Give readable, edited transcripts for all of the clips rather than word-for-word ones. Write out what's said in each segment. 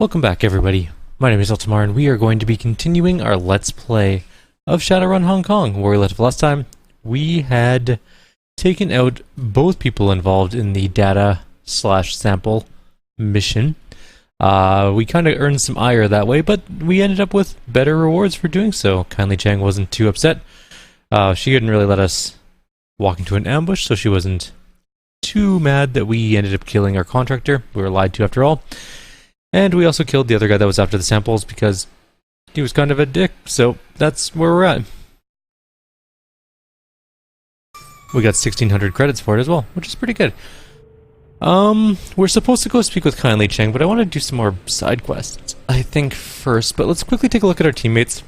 Welcome back, everybody. My name is Eltimar, and we are going to be continuing our Let's Play of Shadowrun Hong Kong, where we left off last time. We had taken out both people involved in the data/sample mission. We kind of earned some ire that way, but we ended up with better rewards for doing so. Kindly Chang wasn't too upset. She couldn't really let us walk into an ambush, so she wasn't too mad that we ended up killing our contractor. We were lied to after all. And we also killed the other guy that was after the samples because he was kind of a dick, so that's where we're at. We got 1,600 credits for it as well, which is pretty good. We're supposed to go speak with Kindly Chang, but I want to do some more side quests, I think, first. But let's quickly take a look at our teammates.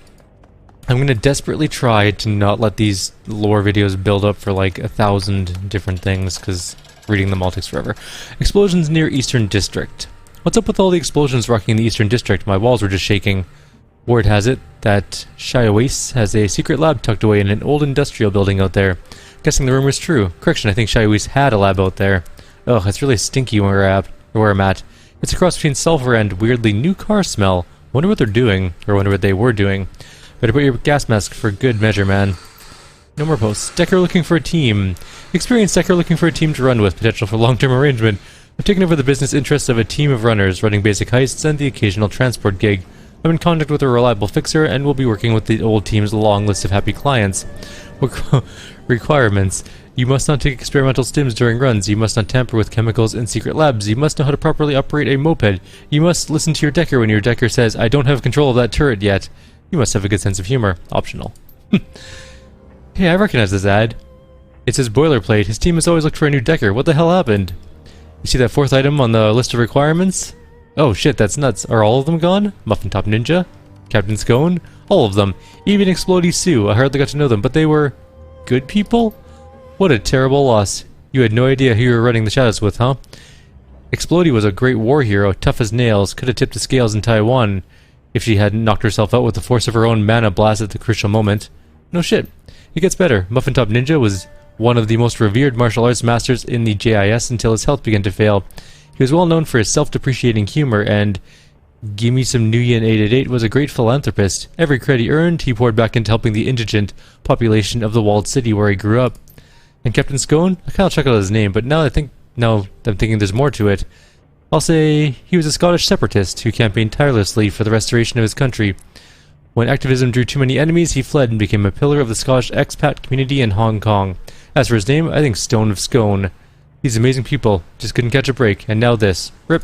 I'm going to desperately try to not let these lore videos build up for like 1,000 different things, because reading them all takes forever. Explosions near Eastern District. What's up with all the explosions rocking the Eastern District? My walls were just shaking. Word has it that Shadowrun has a secret lab tucked away in an old industrial building out there. Guessing the rumor's true. Correction, I think Shadowrun had a lab out there. Ugh, it's really stinky where I'm at. It's a cross between sulfur and weirdly new car smell. Wonder what they're doing, or wonder what they were doing. Better put your gas mask for good measure, man. No more posts. Decker looking for a team. Experienced Decker looking for a team to run with. Potential for long-term arrangement. I've taken over the business interests of a team of runners, running basic heists and the occasional transport gig. I'm in contact with a reliable fixer, and will be working with the old team's long list of happy clients. Requirements. You must not take experimental stims during runs. You must not tamper with chemicals in secret labs. You must know how to properly operate a moped. You must listen to your Decker when your Decker says, I don't have control of that turret yet. You must have a good sense of humor. Optional. Hey, I recognize this ad. It says boilerplate. His team has always looked for a new Decker. What the hell happened? You see that fourth item on the list of requirements? Oh shit, that's nuts. Are all of them gone? Muffin Top Ninja? Captain Scone? All of them. Even Explodey Sue. I hardly got to know them, but they were good people? What a terrible loss. You had no idea who you were running the shadows with, huh? Explodey was a great war hero, tough as nails, could have tipped the scales in Taiwan if she hadn't knocked herself out with the force of her own mana blast at the crucial moment. No shit. It gets better. Muffin Top Ninja was one of the most revered martial arts masters in the JIS until his health began to fail. He was well known for his self-depreciating humor, and Gimme Some Nuyen 888 was a great philanthropist. Every credit he earned, he poured back into helping the indigent population of the walled city where he grew up. And Captain Scone? I kind of checked out his name, but now I'm thinking there's more to it. I'll say he was a Scottish separatist who campaigned tirelessly for the restoration of his country. When activism drew too many enemies, he fled and became a pillar of the Scottish expat community in Hong Kong. As for his name, I think Stone of Scone. These amazing people just couldn't catch a break, and now this. Rip.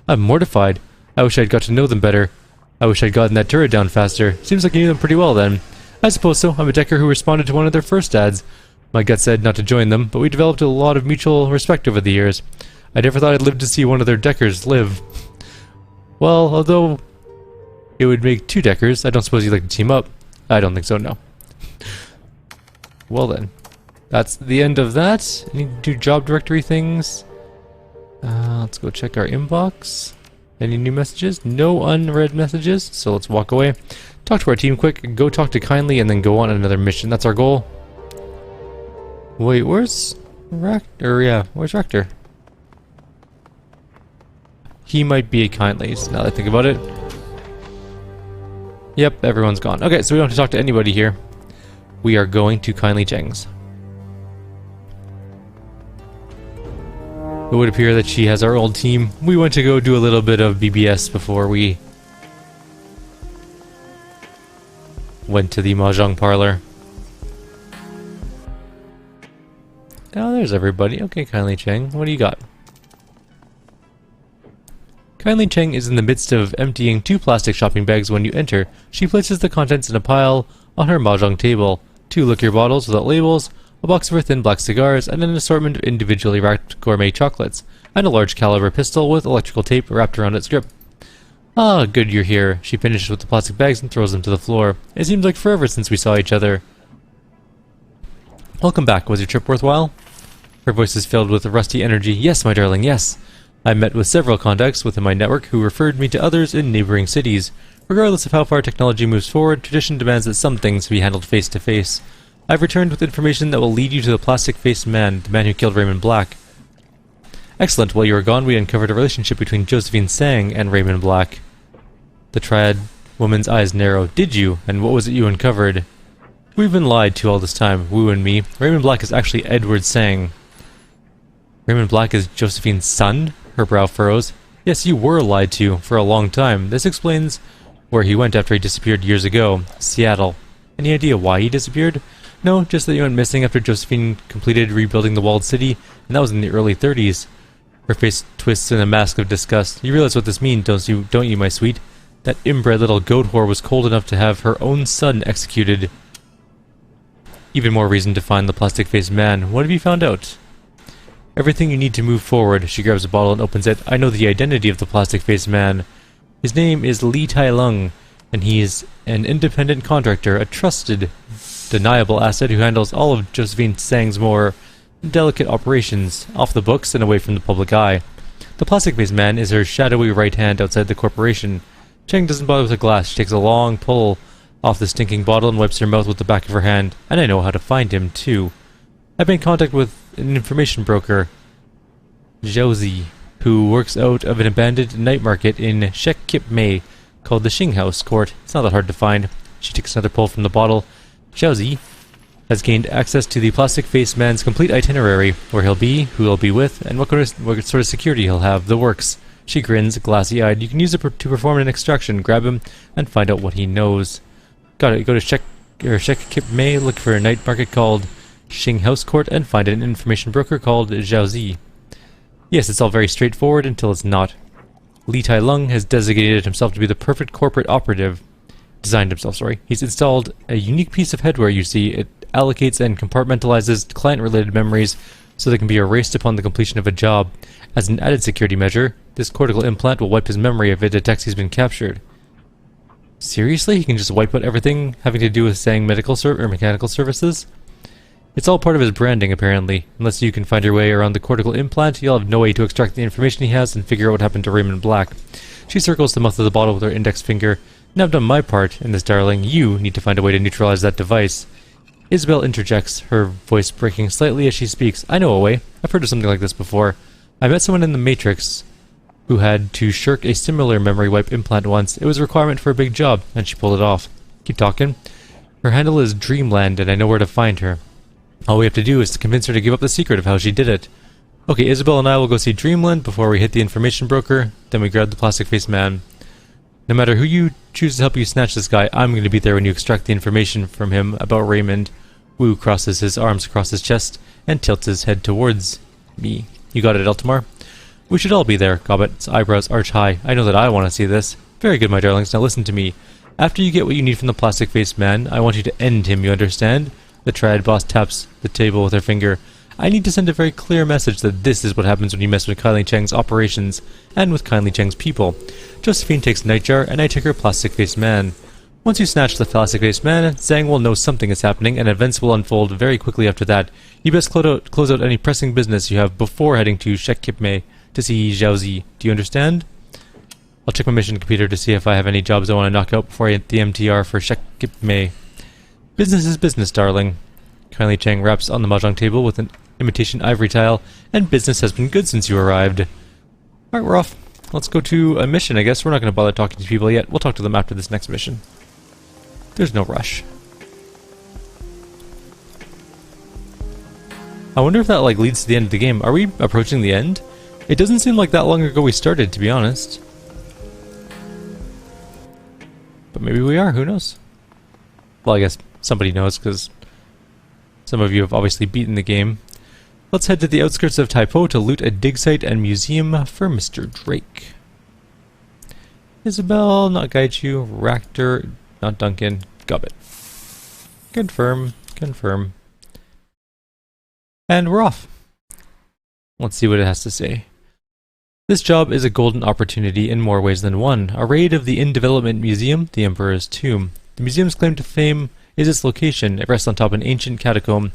I'm mortified. I wish I'd got to know them better. I wish I'd gotten that turret down faster. Seems like you knew them pretty well then. I suppose so. I'm a Decker who responded to one of their first ads. My gut said not to join them, but we developed a lot of mutual respect over the years. I never thought I'd live to see one of their Deckers live. Well, although it would make two Deckers, I don't suppose you'd like to team up. I don't think so, no. Well then. That's the end of that. I need to do job directory things. Let's go check our inbox. Any new messages? No unread messages, so let's walk away. Talk to our team quick, go talk to Kindly, and then go on another mission. That's our goal. Wait, where's Rector? Yeah, where's Rector? He might be a Kindly, now that I think about it. Yep, everyone's gone. Okay, so we don't have to talk to anybody here. We are going to Kindly Chang's. It would appear that she has our old team. We went to go do a little bit of BBS before we went to the Mahjong parlor. Oh, there's everybody. Okay, Kindly Chang, what do you got? Kindly Chang is in the midst of emptying 2 plastic shopping bags when you enter. She places the contents in a pile on her Mahjong table. 2 liquor bottles without labels, a box of her thin black cigars, and an assortment of individually wrapped gourmet chocolates, and a large caliber pistol with electrical tape wrapped around its grip. Ah, good you're here. She finishes with the plastic bags and throws them to the floor. It seems like forever since we saw each other. Welcome back. Was your trip worthwhile? Her voice is filled with rusty energy. Yes, my darling, yes. I met with several contacts within my network who referred me to others in neighboring cities. Regardless of how far technology moves forward, tradition demands that some things be handled face to face. I've returned with information that will lead you to the plastic-faced man, the man who killed Raymond Black. Excellent. While you were gone, we uncovered a relationship between Josephine Sang and Raymond Black. The triad woman's eyes narrowed. Did you? And what was it you uncovered? We've been lied to all this time, Wu and me. Raymond Black is actually Edward Sang. Raymond Black is Josephine's son? Her brow furrows. Yes, you were lied to for a long time. This explains where he went after he disappeared years ago. Seattle. Any idea why he disappeared? No, just that he went missing after Josephine completed rebuilding the walled city, and that was in the early 30s. Her face twists in a mask of disgust. You realize what this means, don't you, my sweet? That inbred little goat whore was cold enough to have her own son executed. Even more reason to find the plastic-faced man. What have you found out? Everything you need to move forward. She grabs a bottle and opens it. I know the identity of the plastic-faced man. His name is Li Tai Lung, and he is an independent contractor, a trusted, deniable asset who handles all of Josephine Sang's more delicate operations, off the books and away from the public eye. The plastic-faced man is her shadowy right hand outside the corporation. Chang doesn't bother with a glass. She takes a long pull off the stinking bottle and wipes her mouth with the back of her hand. And I know how to find him, too. I've been in contact with an information broker, Zhao, who works out of an abandoned night market in Shek Kip Mei called the Xing House Court. It's not that hard to find. She takes another pull from the bottle. Zhao has gained access to the plastic-faced man's complete itinerary, where he'll be, who he'll be with, and what sort of security he'll have, the works. She grins, glassy-eyed. You can use it to perform an extraction, grab him, and find out what he knows. Got it. Go to Shek Kip Mei, look for a night market called Xing House Court, and find an information broker called Zhao. Yes, it's all very straightforward until it's not. Li Tai Lung has designated himself to be the perfect corporate operative. He's installed a unique piece of headwear, you see. It allocates and compartmentalizes client-related memories so they can be erased upon the completion of a job. As an added security measure, this cortical implant will wipe his memory if it detects he's been captured. Seriously? He can just wipe out everything having to do with Sang medical or mechanical services? It's all part of his branding, apparently. Unless you can find your way around the cortical implant, you'll have no way to extract the information he has and figure out what happened to Raymond Black. She circles the mouth of the bottle with her index finger. Now I've done my part in this, darling. You need to find a way to neutralize that device. Isabel interjects, her voice breaking slightly as she speaks. I know a way. I've heard of something like this before. I met someone in the Matrix who had to shirk a similar memory wipe implant once. It was a requirement for a big job, and she pulled it off. Keep talking. Her handle is Dreamland, and I know where to find her. All we have to do is to convince her to give up the secret of how she did it. Okay, Isabel and I will go see Dreamland before we hit the information broker, then we grab the plastic-faced man. No matter who you choose to help you snatch this guy, I'm going to be there when you extract the information from him about Raymond. Wu crosses his arms across his chest and tilts his head towards me. You got it, Eltimar? We should all be there. Gobbet's eyebrows arch high. I know that I want to see this. Very good, my darlings. Now listen to me. After you get what you need from the plastic-faced man, I want you to end him, you understand? The triad boss taps the table with her finger. I need to send a very clear message that this is what happens when you mess with Kylie Cheng's operations, and with Kylie Cheng's people. Josephine takes Nightjar, and I take her plastic-faced man. Once you snatch the plastic-faced man, Zhang will know something is happening, and events will unfold very quickly after that. You best close out any pressing business you have before heading to Shek Kip Mei to see Zhao. Do you understand? I'll check my mission computer to see if I have any jobs I want to knock out before I hit the MTR for Shek Kip Mei. Business is business, darling. Kylie Cheng raps on the mahjong table with an imitation ivory tile, and business has been good since you arrived. Alright, we're off. Let's go to a mission, I guess. We're not going to bother talking to people yet. We'll talk to them after this next mission. There's no rush. I wonder if that, like, leads to the end of the game. Are we approaching the end? It doesn't seem like that long ago we started, to be honest. But maybe we are, who knows? Well, I guess somebody knows, because some of you have obviously beaten the game. Let's head to the outskirts of Taipo to loot a dig site and museum for Mr. Drake. Isabel, not Gaichu. Ractor, not Duncan. Gobbet. Confirm. Confirm. And we're off. Let's see what it has to say. This job is a golden opportunity in more ways than one. A raid of the in-development museum, the Emperor's Tomb. The museum's claim to fame is its location. It rests on top of an ancient catacomb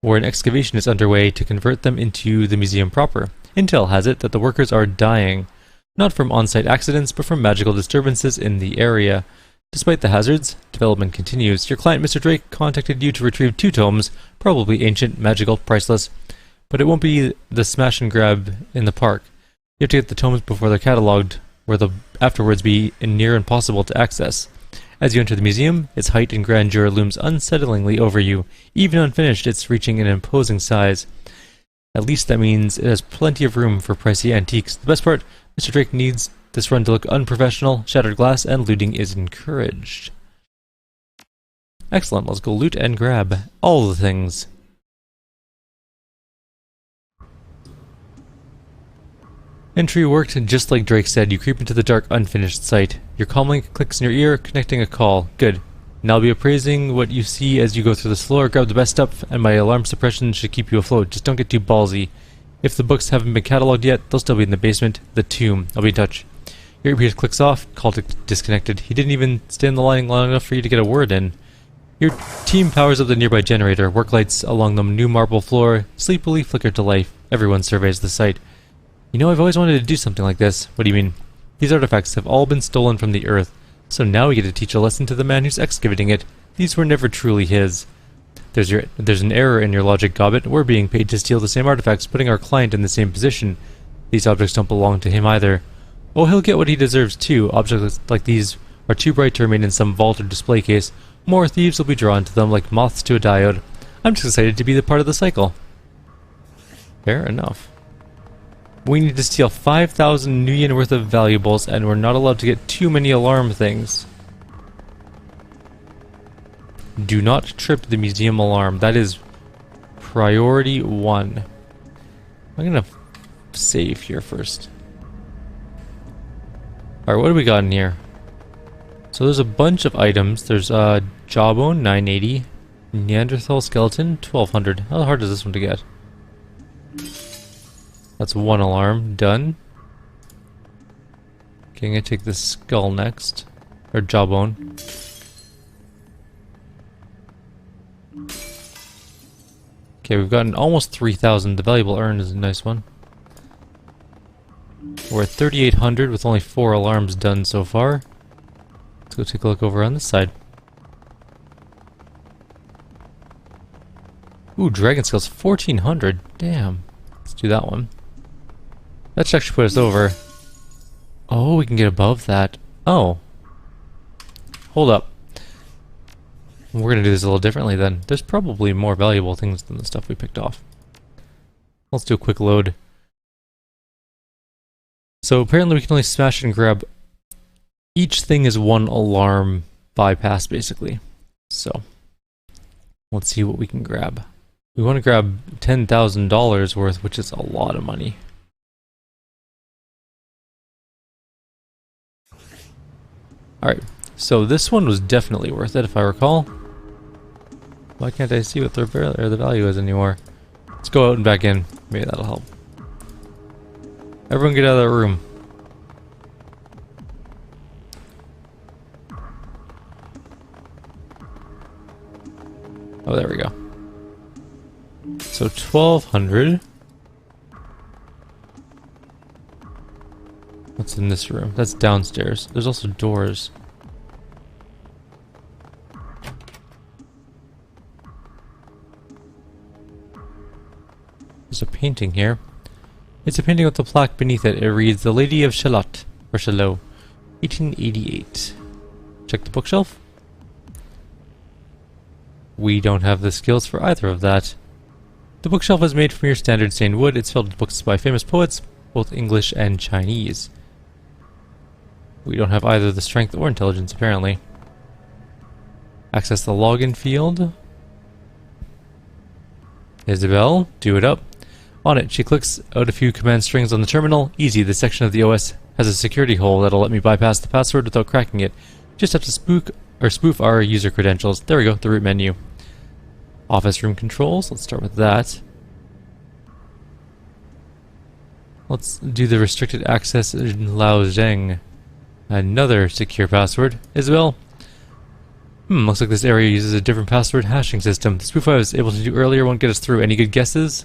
where an excavation is underway to convert them into the museum proper. Intel has it that the workers are dying, not from on-site accidents, but from magical disturbances in the area. Despite the hazards, development continues. Your client, Mr. Drake, contacted you to retrieve 2 tomes, probably ancient, magical, priceless. But it won't be the smash and grab in the park. You have to get the tomes before they're catalogued, where they'll afterwards be near impossible to access. As you enter the museum, its height and grandeur looms unsettlingly over you. Even unfinished, it's reaching an imposing size. At least that means it has plenty of room for pricey antiques. The best part, Mr. Drake needs this run to look unprofessional, shattered glass, and looting is encouraged. Excellent, let's go loot and grab all the things. Entry worked just like Drake said. You creep into the dark, unfinished site. Your comlink clicks in your ear, connecting a call. Good. And I'll be appraising what you see as you go through this floor. Grab the best stuff, and my alarm suppression should keep you afloat. Just don't get too ballsy. If the books haven't been catalogued yet, they'll still be in the basement. The tomb. I'll be in touch. Your earpiece clicks off. Call disconnected. He didn't even stay in the line long enough for you to get a word in. Your team powers up the nearby generator. Work lights along the new marble floor sleepily flicker to life. Everyone surveys the site. You know, I've always wanted to do something like this. What do you mean? These artifacts have all been stolen from the earth, so now we get to teach a lesson to the man who's excavating it. These were never truly his. There's an error in your logic, Gobbet. We're being paid to steal the same artifacts, putting our client in the same position. These objects don't belong to him either. Oh, he'll get what he deserves too. Objects like these are too bright to remain in some vault or display case. More thieves will be drawn to them like moths to a diode. I'm just excited to be the part of the cycle. Fair enough. We need to steal 5,000 Nuyen worth of valuables, and we're not allowed to get too many alarm things. Do not trip the museum alarm. That is priority 1. I'm gonna save here first. Alright, what do we got in here? So there's a bunch of items. There's jawbone, 980. Neanderthal skeleton, 1200. How hard is this one to get? That's one alarm. Done. Okay, I'm gonna take the skull next. Or jawbone. Okay, we've gotten almost 3,000. The valuable urn is a nice one. We're at 3,800 with only 4 alarms done so far. Let's go take a look over on this side. Ooh, dragon skills 1,400. Damn. Let's do that one. That should actually put us over. Oh, we can get above that. Oh. Hold up. We're gonna do this a little differently then. There's probably more valuable things than the stuff we picked off. Let's do a quick load. So apparently we can only smash and grab. Each thing is one alarm bypass basically. So let's see what we can grab. We want to grab $10,000 worth, which is a lot of money. Alright, so this one was definitely worth it if I recall. Why can't I see what the value is anymore? Let's go out and back in. Maybe that'll help. Everyone get out of that room. Oh, there we go. So 1,200. What's in this room? That's downstairs. There's also doors. There's a painting here. It's a painting with a plaque beneath it. It reads, "The Lady of Shalott," or Shalot, 1888. Check the bookshelf. We don't have the skills for either of that. The bookshelf is made from your standard stained wood. It's filled with books by famous poets, both English and Chinese. We don't have either the strength or intelligence, apparently. Access the login field. Isabel, do it up. On it, she clicks out a few command strings on the terminal. Easy, this section of the OS has a security hole that'll let me bypass the password without cracking it. Just have to spoof our user credentials. There we go, the root menu. Office room controls, let's start with that. Let's do the restricted access in Lao Zheng. Another secure password. Isabel. Looks like this area uses a different password hashing system. The spoof I was able to do earlier won't get us through. Any good guesses?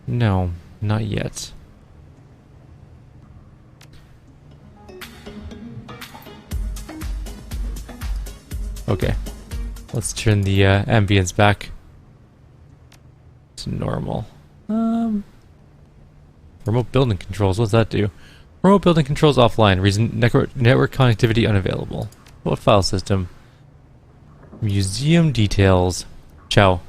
No, not yet. Okay. Let's turn the ambience back to normal. Remote building controls, what's that do? Remote building controls offline. Reason network connectivity unavailable. What file system? Museum details. Ciao.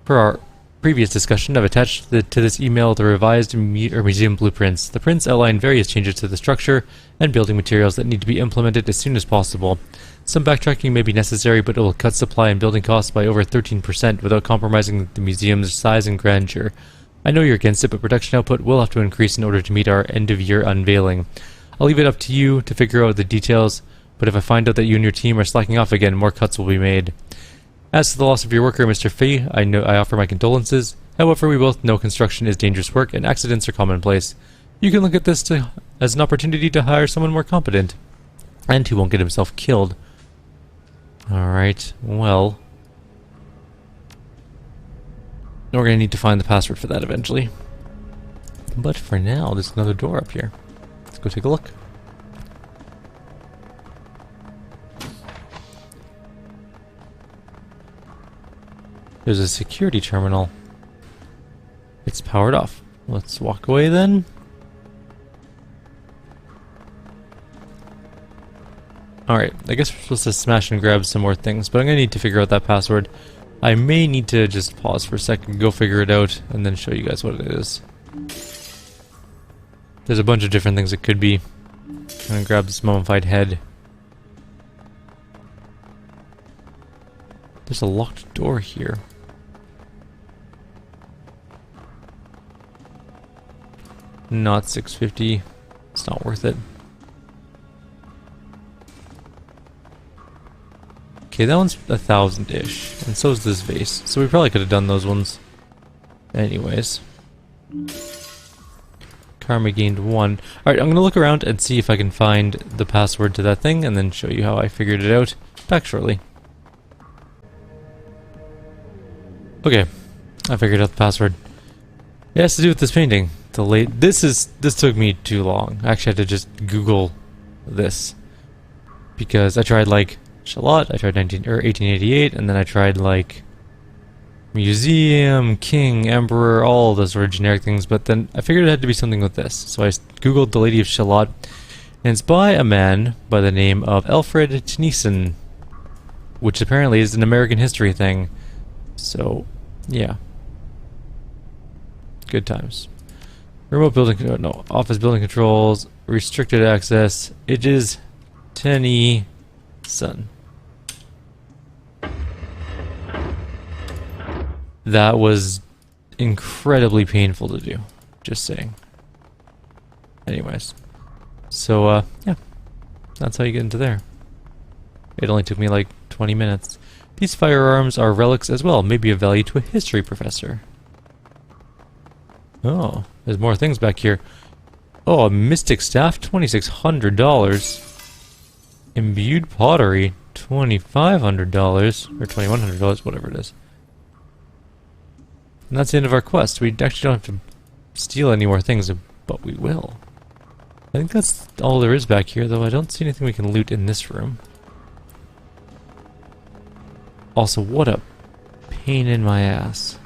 Per our previous discussion, I've attached to this email the revised museum blueprints. The prints outline various changes to the structure and building materials that need to be implemented as soon as possible. Some backtracking may be necessary, but it will cut supply and building costs by over 13% without compromising the museum's size and grandeur. I know you're against it, but production output will have to increase in order to meet our end-of-year unveiling. I'll leave it up to you to figure out the details, but if I find out that you and your team are slacking off again, more cuts will be made. As to the loss of your worker, Mr. Fee, I offer my condolences. However, we both know construction is dangerous work and accidents are commonplace. You can look at this as an opportunity to hire someone more competent, and who won't get himself killed. Alright, well... we're going to need to find the password for that eventually. But for now, there's another door up here. Let's go take a look. There's a security terminal. It's powered off. Let's walk away then. Alright, I guess we're supposed to smash and grab some more things, but I'm going to need to figure out that password. I may need to just pause for a second, go figure it out, and then show you guys what it is. There's a bunch of different things it could be. I'm going to grab this mummified head. There's a locked door here. Not 650. It's not worth it. Okay, that one's 1,000-ish, and so is this vase. So we probably could have done those ones. Anyways. Karma gained 1. Alright, I'm gonna look around and see if I can find the password to that thing, and then show you how I figured it out. Back shortly. Okay, I figured out the password. It has to do with this painting. This took me too long. I actually had to just Google this. Because I tried like Shalott, I tried 1888, and then I tried like museum, king, emperor, all those sort of generic things, but then I figured it had to be something with this. So I googled the Lady of Shalott, and it's by a man by the name of Alfred Tennyson, which apparently is an American history thing. So, yeah. Good times. Remote building, no, office building controls, restricted access. It is Tennyson. That was incredibly painful to do. Just saying. Anyways. So, yeah. That's how you get into there. It only took me like 20 minutes. These firearms are relics as well, maybe of value to a history professor. Oh, there's more things back here. Oh, a mystic staff, $2,600. Imbued pottery, $2,500 or $2,100, whatever it is. And that's the end of our quest. We actually don't have to steal any more things, but we will. I think that's all there is back here, though I don't see anything we can loot in this room. Also, what a pain in my ass.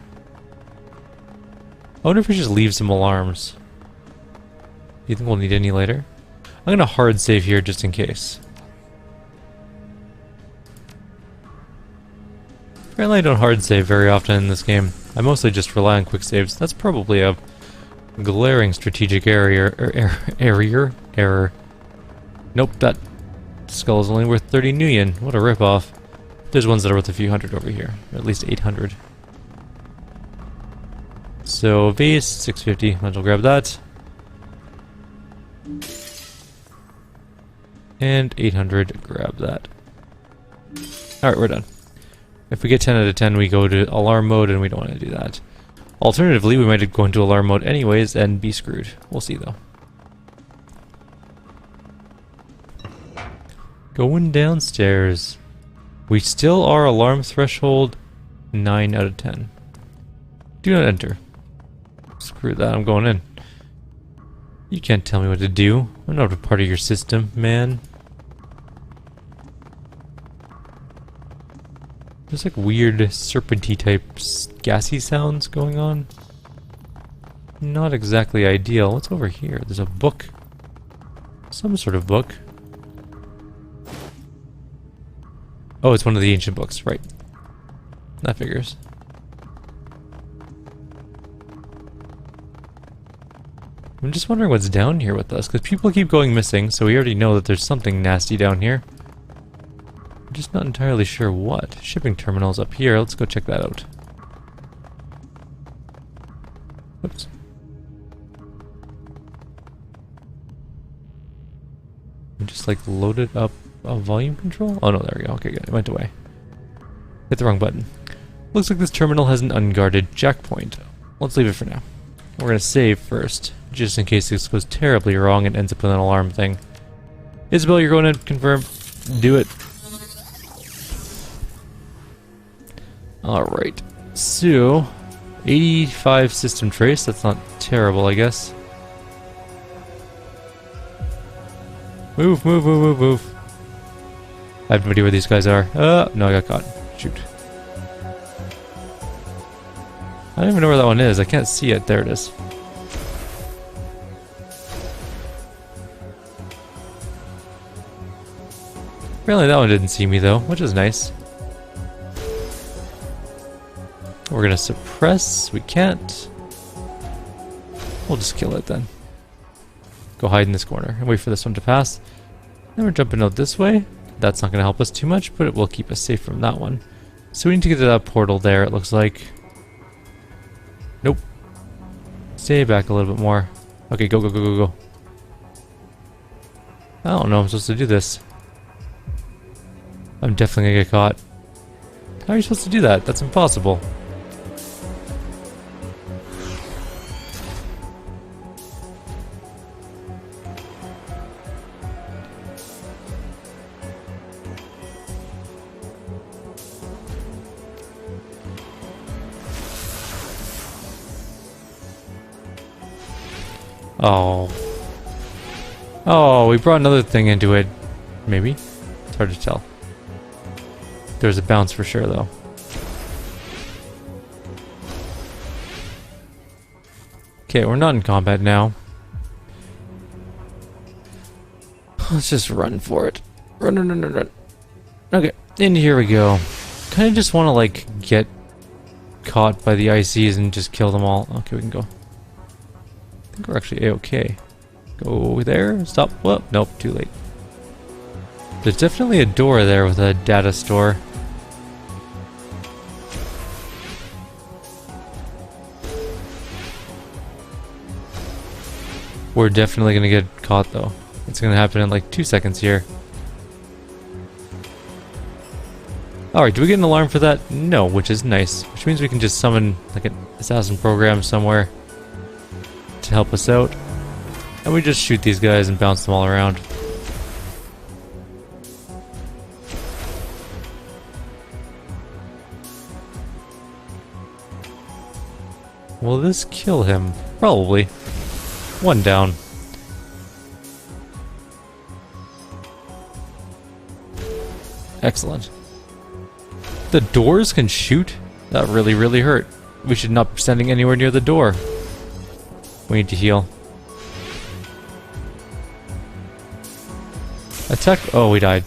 I wonder if we just leave some alarms. Do you think we'll need any later? I'm gonna hard save here just in case. Apparently I don't hard save very often in this game. I mostly just rely on quick saves. That's probably a glaring strategic error. Nope, that skull is only worth 30 nuyen. What a ripoff. There's ones that are worth a few hundred over here. Or at least 800. So, vase, 650. Might as well grab that. And 800, grab that. Alright, we're done. If we get 10 out of 10, we go to alarm mode, and we don't want to do that. Alternatively, we might go into alarm mode anyways and be screwed. We'll see, though. Going downstairs. We still are alarm threshold 9 out of 10. Do not enter. Screw that, I'm going in. You can't tell me what to do. I'm not a part of your system, man. There's like weird serpenty type gassy sounds going on. not exactly ideal. What's over here? There's a book. Some sort of book. Oh, it's one of the ancient books, right. That figures. I'm just wondering what's down here with us, because people keep going missing, so we already know that there's something nasty down here. I'm just not entirely sure what. Shipping terminal's up here. Let's go check that out. Oops. We just like loaded up a volume control? Oh no, there we go. Okay, good. It went away. Hit the wrong button. Looks like this terminal has an unguarded jack point. Let's leave it for now. We're gonna save first, just in case this goes terribly wrong and ends up with an alarm thing. Isabel, you're going to confirm. Do it. Alright. So, 85 system trace. That's not terrible, I guess. Move, move, move, move, move. I have no idea where these guys are. No, I got caught. Shoot. I don't even know where that one is. I can't see it. There it is. Apparently that one didn't see me though, which is nice. We're gonna suppress. We can't. We'll just kill it then. Go hide in this corner and wait for this one to pass. Then we're jumping out this way. That's not gonna help us too much, but it will keep us safe from that one. So we need to get to that portal there, it looks like. Nope. Stay back a little bit more. Okay, go, go, go, go, go. I don't know, I'm supposed to do this. I'm definitely gonna get caught. How are you supposed to do that? That's impossible. Oh. Oh, we brought another thing into it. Maybe? It's hard to tell. There's a bounce for sure, though. Okay, we're not in combat now. Let's just run for it. Run, run, run, run, run. Okay, and here we go. Kind of just want to, like, get caught by the ICs and just kill them all. Okay, we can go. I think we're actually A-okay. Go there, stop. Well, nope, too late. There's definitely a door there with a data store. We're definitely gonna get caught though. It's gonna happen in like 2 seconds here. Alright, do we get an alarm for that? No, which is nice. Which means we can just summon like an assassin program somewhere to help us out. And we just shoot these guys and bounce them all around. Will this kill him? Probably. One down. Excellent. The doors can shoot? That really, really hurt. We should not be standing anywhere near the door. We need to heal. Attack. Oh, we died.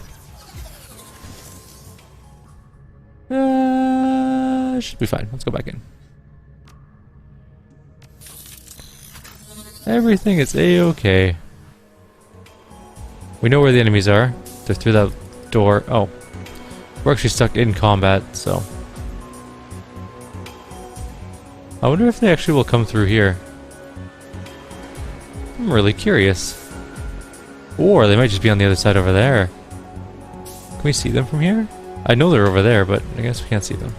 Should be fine. Let's go back in. Everything is A-okay. We know where the enemies are. They're through that door. Oh. We're actually stuck in combat, so. I wonder if they actually will come through here. I'm really curious. Or they might just be on the other side over there. Can we see them from here? I know they're over there, but I guess we can't see them.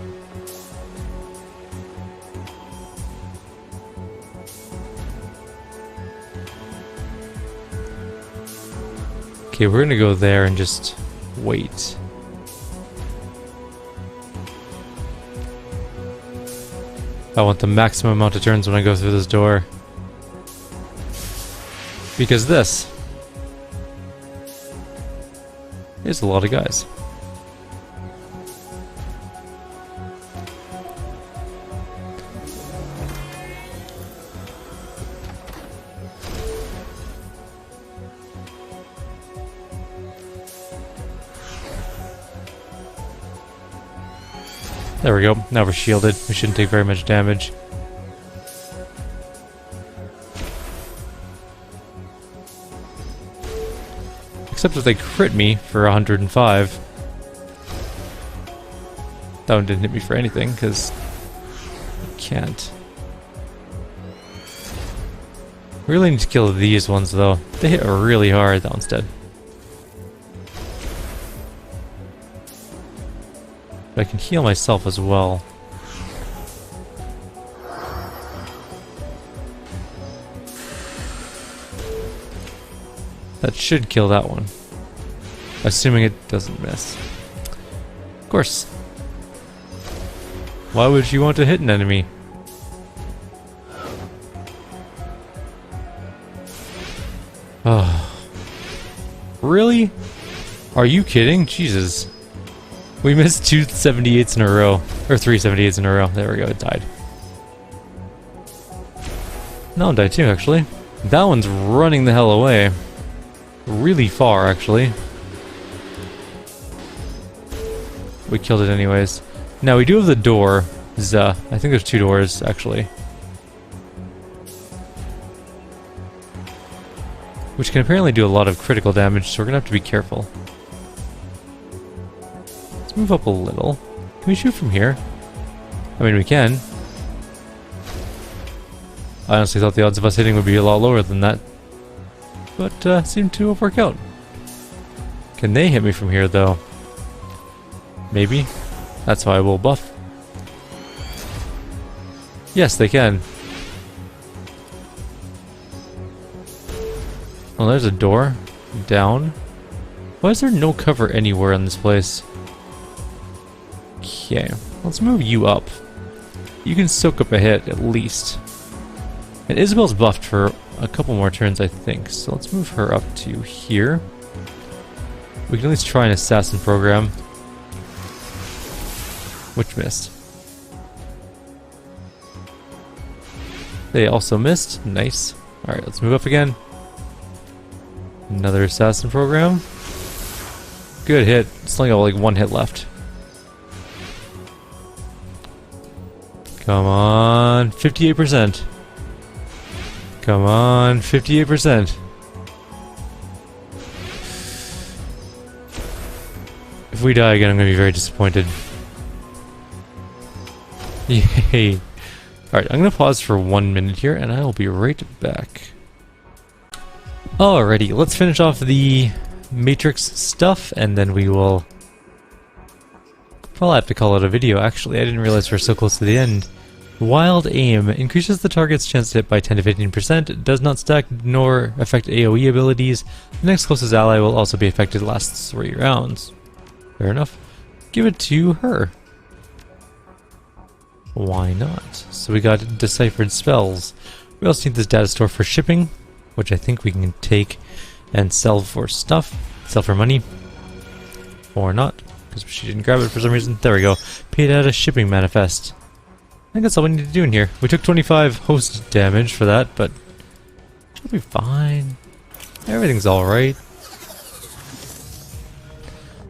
Okay, we're gonna go there and just wait. I want the maximum amount of turns when I go through this door. Because this is a lot of guys. There we go. Now we're shielded. We shouldn't take very much damage. Except if they crit me for 105. That one didn't hit me for anything, because I can't. We really need to kill these ones, though. They hit really hard. That one's dead. But I can heal myself as well. That should kill that one. Assuming it doesn't miss. Of course. Why would you want to hit an enemy? Oh. Really? Are you kidding? Jesus. We missed 2 78s in a row. Or 3 78s in a row. There we go, it died. That one died too, actually. That one's running the hell away. Really far, actually. We killed it anyways. Now, we do have the door. I think there's 2 doors, actually. Which can apparently do a lot of critical damage, so we're gonna have to be careful. Let's move up a little. Can we shoot from here? I mean, we can. I honestly thought the odds of us hitting would be a lot lower than that. But, seemed to work out. Can they hit me from here, though? Maybe. That's why I will buff. Yes, they can. Oh, there's a door. Down. Why is there no cover anywhere in this place? Okay, let's move you up. You can soak up a hit, at least. And Isabel's buffed for a couple more turns, I think. So let's move her up to here. We can at least try an assassin program. Which missed. They also missed. Nice. Alright, let's move up again. Another assassin program. Good hit. It's only got like 1 hit left. Come on. 58%. Come on. 58%. If we die again, I'm going to be very disappointed. Yay. Alright, I'm going to pause for 1 minute here, and I will be right back. Alrighty, let's finish off the Matrix stuff, and then we will... Well, I have to call it a video, actually. I didn't realize we're so close to the end. Wild Aim increases the target's chance to hit by 10 to 15%, does not stack nor affect AoE abilities. The next closest ally will also be affected lasts 3 rounds. Fair enough. Give it to her. Why not? So we got deciphered spells. We also need this data store for shipping, which I think we can take and sell for stuff. Sell for money. Or not, because she didn't grab it for some reason. There we go. Paid out a shipping manifest. I think that's all we need to do in here. We took 25 host damage for that, but it'll be fine. Everything's alright.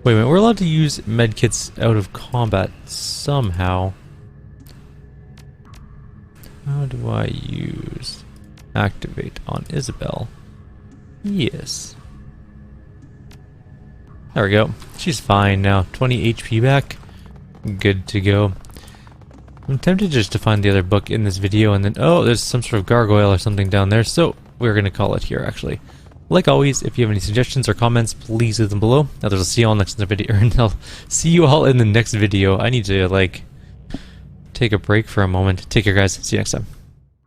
Wait a minute, we're allowed to use medkits out of combat somehow. How do I use activate on Isabel? Yes. There we go. She's fine now. 20 HP back. Good to go. I'm tempted just to find the other book in this video and then... Oh, there's some sort of gargoyle or something down there, so we're going to call it here, actually. Like always, if you have any suggestions or comments, please leave them below. Others, I'll see you all next in the video. And I'll see you all in the next video. I need to, like... take a break for a moment. Take care, guys. See you next time.